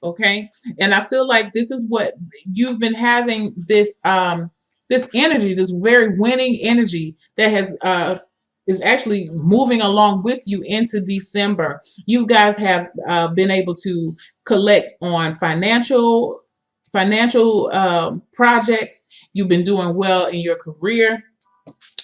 Okay. And I feel like this is what you've been having, this energy, this very winning energy that has is actually moving along with you into December. You guys have been able to collect on financial projects. You've been doing well in your career.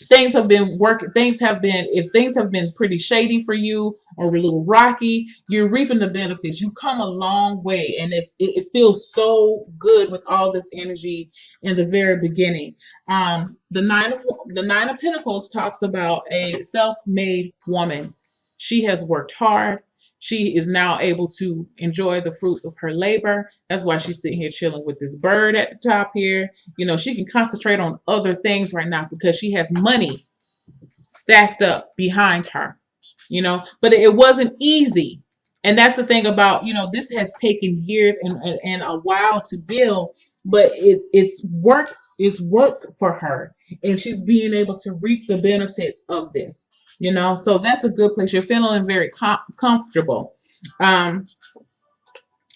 Things have been working. Things have been, if things have been pretty shady for you or a little rocky, you're reaping the benefits. You've come a long way, and it feels so good with all this energy in the very beginning. The nine of Pentacles talks about a self-made woman. She has worked hard. She is now able to enjoy the fruits of her labor. That's why she's sitting here chilling with this bird at the top here. She can concentrate on other things right now because she has money stacked up behind her. But it wasn't easy. And that's the thing about, this has taken years and a while to build, but it's worked for her. And she's being able to reap the benefits of this. So that's a good place. You're feeling very comfortable. Um,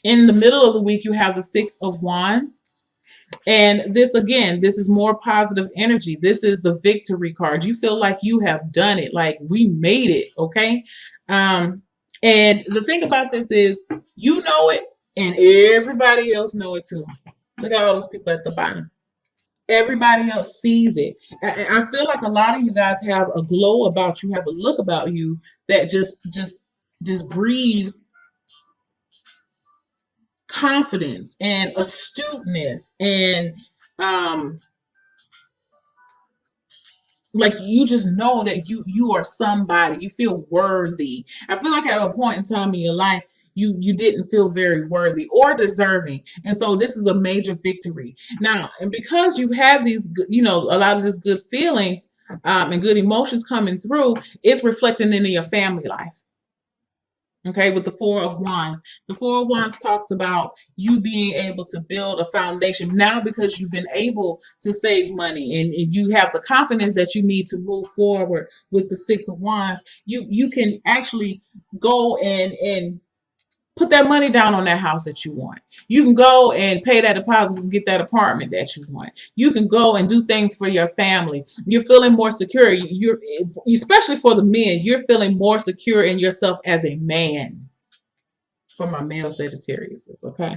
in the middle of the week, you have the Six of Wands. And this, again, this is more positive energy. This is the victory card. You feel like you have done it, like we made it. Okay. And the thing about this is, you know it, and everybody else know it too. Look at all those people at the bottom. Everybody else sees it. I feel like a lot of you guys have a glow about you, have a look about you that just breathes confidence and astuteness, and um like, you just know that you are somebody. You feel worthy. I feel like at a point in time in your life, you didn't feel very worthy or deserving, and so this is a major victory now. And because you have these a lot of these good feelings, and good emotions coming through, it's reflecting into your family life. Okay, with the Four of Wands. The Four of Wands talks about you being able to build a foundation now because you've been able to save money, and you have the confidence that you need to move forward with the Six of Wands. You can actually go and put that money down on that house that you want. You can go and pay that deposit and get that apartment that you want. You can go and do things for your family. You're feeling more secure. You're, especially for the men, you're feeling more secure in yourself as a man. For my male Sagittarius, okay.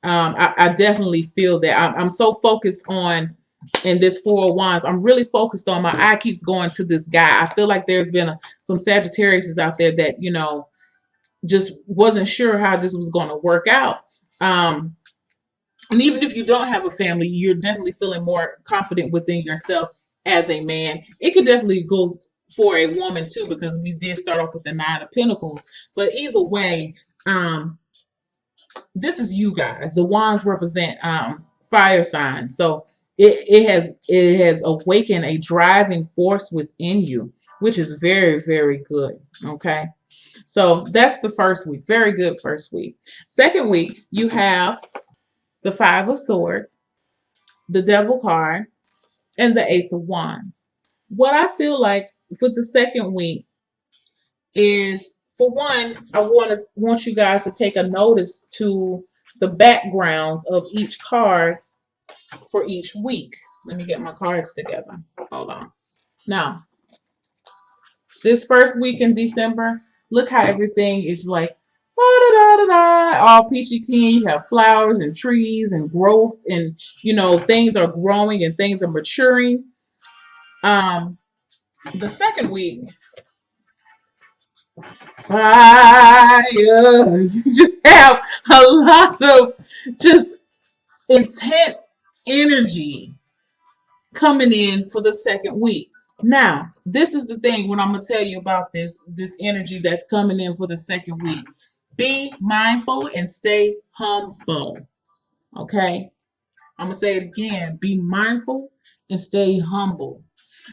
I definitely feel that I'm so focused on, in this Four of Wands, I'm really focused on, my eye keeps going to this guy. I feel like there's been some Sagittarius out there that just wasn't sure how this was going to work out. And even if you don't have a family, you're definitely feeling more confident within yourself as a man. It could definitely go for a woman too, because we did start off with the Nine of Pentacles. But either way, this is you guys. The wands represent fire signs. So it has awakened a driving force within you, which is very, very good. Okay. So that's the first week. Very good first week. Second week, you have the Five of Swords, the Devil card, and the Ace of Wands. What I feel like with the second week is, for one, I want you guys to take a notice to the backgrounds of each card for each week. Let me get my cards together. Hold on. Now, this first week in December, look how everything is like all peachy keen. You have flowers and trees and growth, and things are growing and things are maturing. The second week, fire. You just have a lot of just intense energy coming in for the second week. Now, this is the thing, when I'm going to tell you about this energy that's coming in for the second week. Be mindful and stay humble. Okay? I'm going to say it again. Be mindful and stay humble.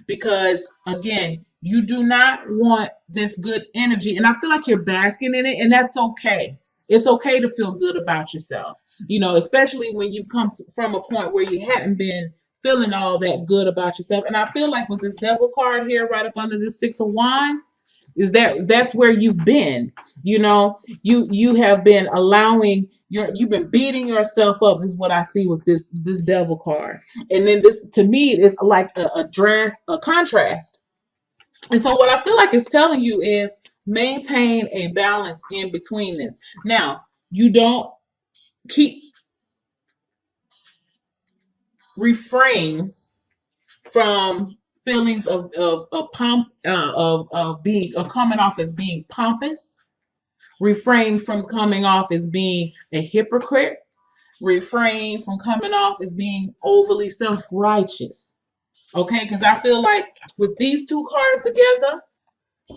Because, again, you do not want this good energy. And I feel like you're basking in it, and that's okay. It's okay to feel good about yourself. Especially when you've come from a point where you hadn't been feeling all that good about yourself. And I feel like with this Devil card here right up under the Six of Wands, that's where you've been. You have been allowing you've been beating yourself up is what I see with this devil card. And then this to me is like a contrast. And so what I feel like it's telling you is maintain a balance in between this. Now, you don't keep refrain from feelings of pomp of coming off as being pompous. Refrain from coming off as being a hypocrite. Refrain from coming off as being overly self-righteous. Okay, because I feel like with these two cards together,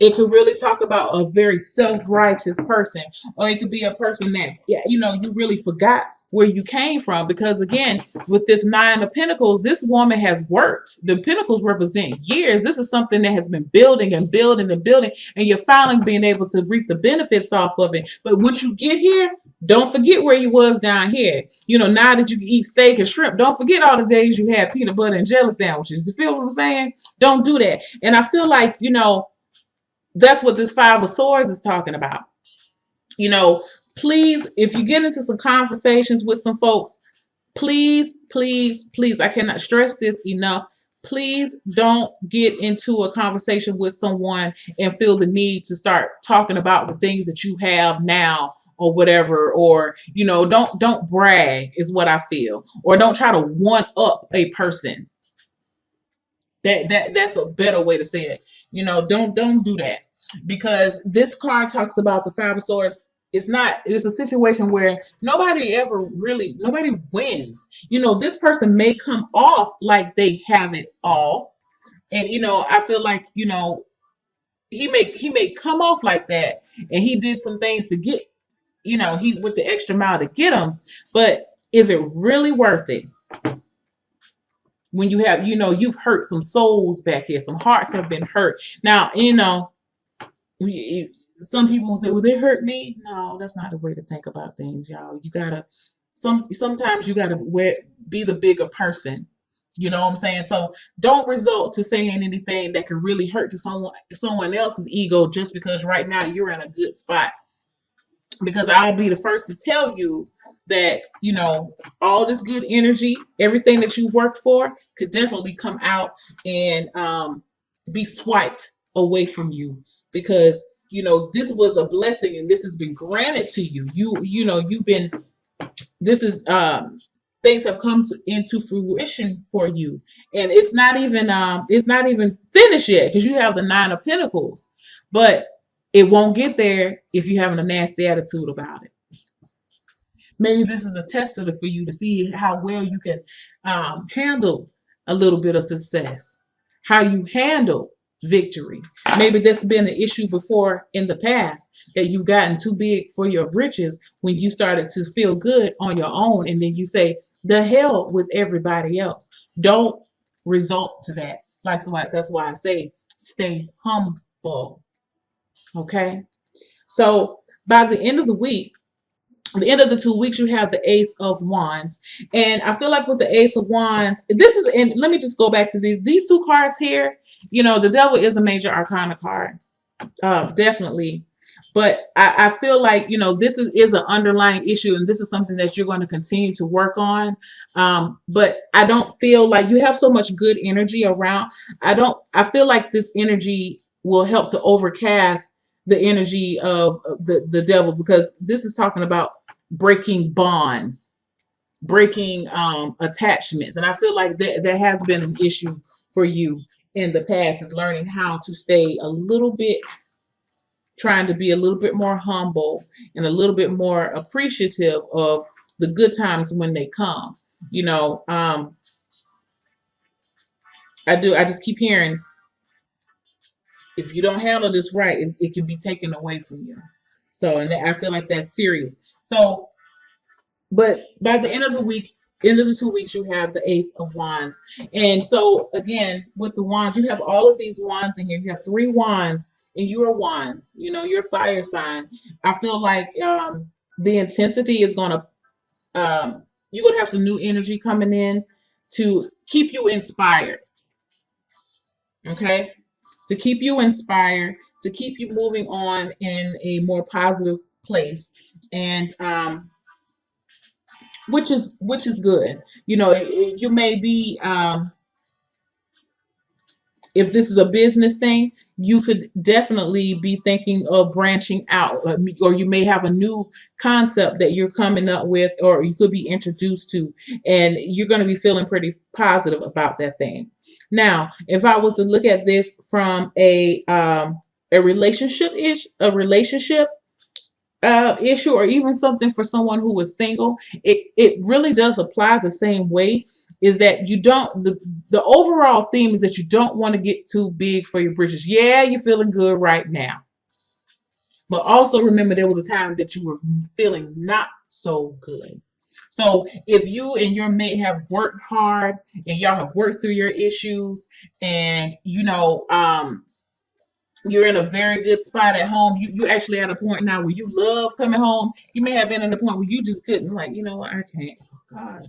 it could really talk about a very self-righteous person, or it could be a person that, yeah, you really forgot where you came from. Because again, with this Nine of Pentacles, this woman has worked. The Pentacles represent years. This is something that has been building and building and building, and you're finally being able to reap the benefits off of it. But once you get here, don't forget where you was down here. Now that you can eat steak and shrimp, don't forget all the days you had peanut butter and jelly sandwiches. You feel what I'm saying? Don't do that. And I feel like, that's what this Five of Swords is talking about. Please, if you get into some conversations with some folks, please, please, please, I cannot stress this enough. Please don't get into a conversation with someone and feel the need to start talking about the things that you have now or whatever, or don't brag is what I feel, or don't try to one up a person. That's a better way to say it. Don't do that, because this card talks about the Five of Swords. It's a situation where nobody wins. This person may come off like they have it all. And I feel like, he may come off like that, and he did some things to get, he went the extra mile to get them. But is it really worth it? When you have, you've hurt some souls back here, some hearts have been hurt. Now, some people will say, well, they hurt me. No, that's not the way to think about things, y'all. You gotta, sometimes you gotta be the bigger person. You know what I'm saying? So don't resort to saying anything that could really hurt to someone else's ego just because right now you're in a good spot. Because I'll be the first to tell you that, all this good energy, everything that you worked for could definitely come out and be swiped away from you, because, this was a blessing and this has been granted to you. Things have come into fruition for you. And it's not even finished yet, because you have the Nine of Pentacles, but it won't get there if you're having a nasty attitude about it. Maybe this is a tester for you to see how well you can handle a little bit of success, how you handle victory. Maybe that's been an issue before in the past, that you've gotten too big for your britches when you started to feel good on your own, and then you say, the hell with everybody else. Don't resort to that. That's why I say stay humble. Okay? So by the end of the week, the end of the 2 weeks, you have the Ace of Wands. And I feel like with the Ace of Wands, and let me just go back to these two cards here. The Devil is a major arcana card. Definitely. But I feel like, this is an underlying issue, and this is something that you're going to continue to work on. But I don't feel like you have so much good energy around. I feel like this energy will help to overcast the energy of the devil, because this is talking about breaking bonds, breaking attachments. And I feel like that has been an issue for you in the past, is learning how to stay trying to be a little bit more humble and a little bit more appreciative of the good times when they come. I just keep hearing, if you don't handle this right, it can be taken away from you. So, and I feel like that's serious. So, but by the end of the 2 weeks, you have the Ace of Wands. And so, again, with the wands, you have all of these wands in here. You have 3 wands, and you're a wand. You're a fire sign. I feel like the intensity is going to, you're going to have some new energy coming in to keep you inspired. Okay? To keep you inspired, to keep you moving on in a more positive place. And which is good. You know, you may be if this is a business thing, you could definitely be thinking of branching out, or you may have a new concept that you're coming up with, or you could be introduced to, and you're going to be feeling pretty positive about that thing. Now, if I was to look at this from a relationship issue, or even something for someone who is single, it really does apply the same way. Is that you don't the overall theme is that you don't want to get too big for your britches. Yeah, you're feeling good right now, but also remember there was a time that you were feeling not so good. So if you and your mate have worked hard and y'all have worked through your issues, and you're in a very good spot at home. You actually at a point now where you love coming home. You may have been at a point where you just couldn't, like, you know what, I can't. Oh God,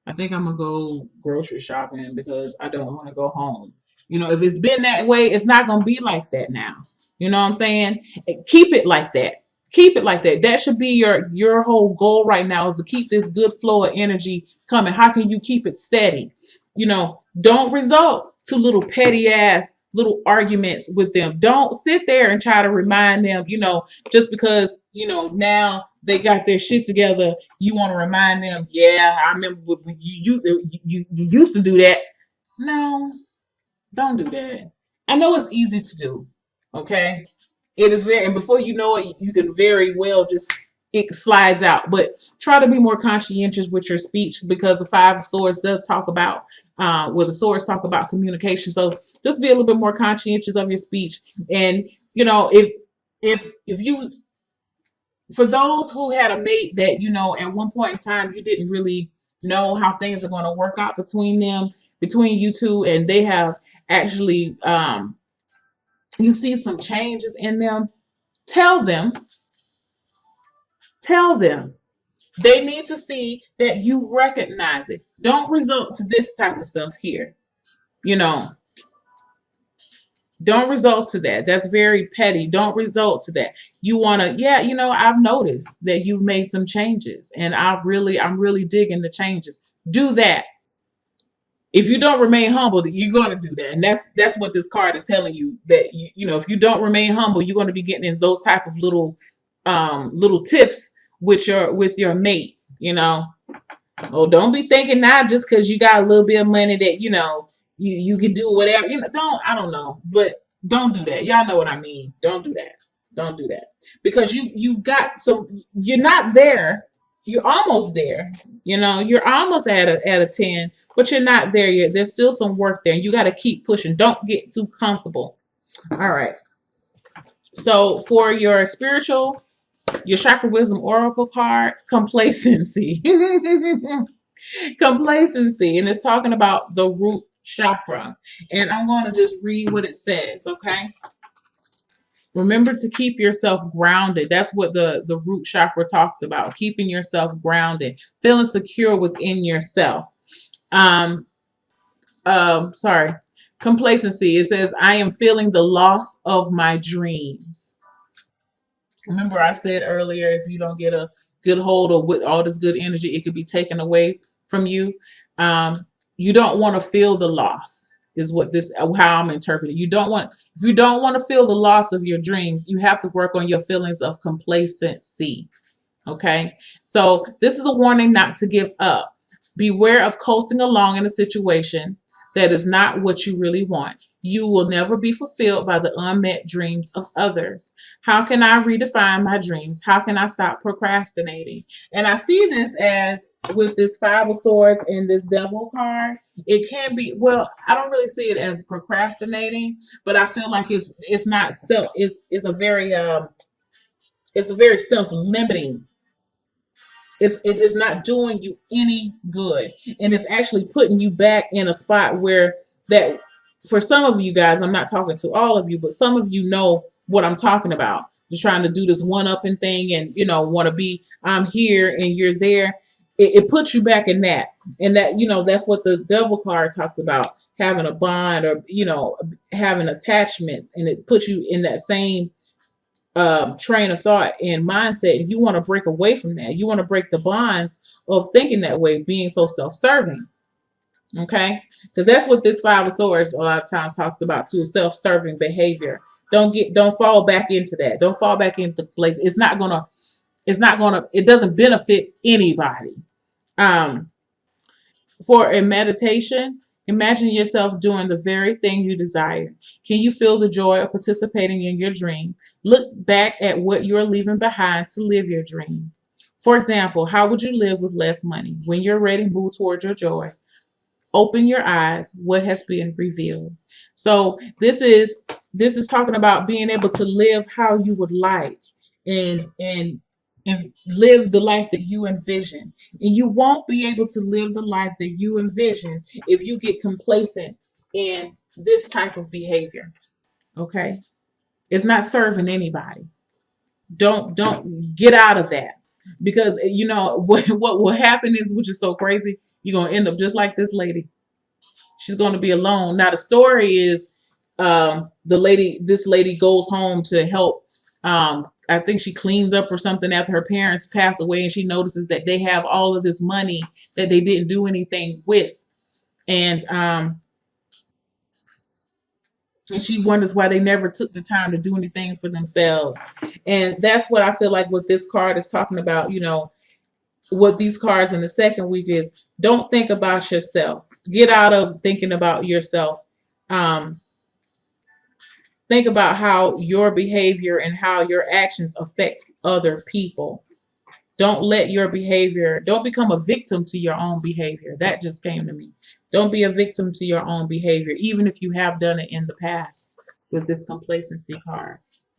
I think I'm gonna go grocery shopping because I don't want to go home. You know, if it's been that way, it's not gonna be like that now. You know what I'm saying? Keep it like that. Keep it like that. That should be your whole goal right now, is to keep this good flow of energy coming. How can you keep it steady? You know, don't result to little petty ass little arguments with them. Don't sit there and try to remind them, just because, now they got their shit together, you want to remind them, yeah, I remember when you used to do that. No, don't do that. I know it's easy to do. Okay. It is very, and before you know it, you can very well just, it slides out. But try to be more conscientious with your speech, because the Five of Swords does talk about, the swords talk about communication. So just be a little bit more conscientious of your speech. And, if you, for those who had a mate that, at one point in time, you didn't really know how things are going to work out between you two, and they have actually, you see some changes in them, tell them, tell them. They need to see that you recognize it. Don't resort to this type of stuff here. You know, don't resort to that. That's very petty. Don't resort to that. You want to, yeah, I've noticed that you've made some changes, and I'm really digging the changes. Do that. If you don't remain humble, you're going to do that. And that's what this card is telling you, that if you don't remain humble, you're going to be getting in those type of little tiffs with your mate. Oh, don't be thinking now just because you got a little bit of money that you can do whatever. I don't know, but don't do that. Y'all know what I mean. Don't do that. Don't do that, because you've got some. You're not there. You're almost there. You're almost at a 10, but you're not there yet. There's still some work there, and you got to keep pushing. Don't get too comfortable. All right. So for your spiritual, your chakra wisdom oracle card, complacency. Complacency, and it's talking about the root chakra. And I'm going to just read what it says, okay? Remember to keep yourself grounded. That's what the root chakra talks about, keeping yourself grounded, feeling secure within yourself. Sorry. Complacency. It says, I am feeling the loss of my dreams. Remember I said earlier, if you don't get a good hold of with all this good energy, it could be taken away from you. You don't want to feel the loss, is how I'm interpreting. If you don't want to feel the loss of your dreams, you have to work on your feelings of complacency. Okay. So this is a warning not to give up. Beware of coasting along in a situation that is not what you really want. You will never be fulfilled by the unmet dreams of others. How can I redefine my dreams? How can I stop procrastinating? And I see this as, with this Five of Swords and this Devil card, it can be, well, I don't really see it as procrastinating, but I feel like it's not self, it's a very self-limiting. It is not doing you any good. And it's actually putting you back in a spot where that, for some of you guys, I'm not talking to all of you, but some of you know what I'm talking about. You're trying to do this one-upping thing and, want to be, I'm here and you're there. It puts you back in that. And that, that's what the Devil card talks about, having a bond or, having attachments. And it puts you in that same train of thought and mindset, and you want to break away from that. You want to break the bonds of thinking that way, being so self-serving. Okay, because that's what this Five of Swords a lot of times talks about too: self-serving behavior. Don't fall back into that. Don't fall back into place. It doesn't benefit anybody. Um, for a meditation, imagine yourself doing the very thing you desire. Can you feel the joy of participating in your dream? Look back at what you're leaving behind to live your dream. For example, how would you live with less money? When you're ready, move towards your joy. Open your eyes. What has been revealed? So this is talking about being able to live how you would like, and live the life that you envision. And you won't be able to live the life that you envision if you get complacent in this type of behavior. Okay? It's not serving anybody. Don't get out of that. Because you know what will happen is, which is so crazy, you're gonna end up just like this lady. She's going to be alone. Now the story is, this lady goes home to help. I think she cleans up or something after her parents pass away, and she notices that they have all of this money that they didn't do anything with, and she wonders why they never took the time to do anything for themselves. And that's what I feel like what this card is talking about. You know, what these cards in the second week is: don't think about yourself. Get out of thinking about yourself. Um, think about how your behavior and how your actions affect other people. Don't become a victim to your own behavior. That just came to me. Don't be a victim to your own behavior, even if you have done it in the past with this complacency card.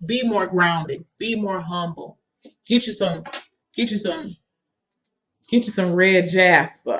Be more grounded. Be more humble. Get you some, get you some red jasper.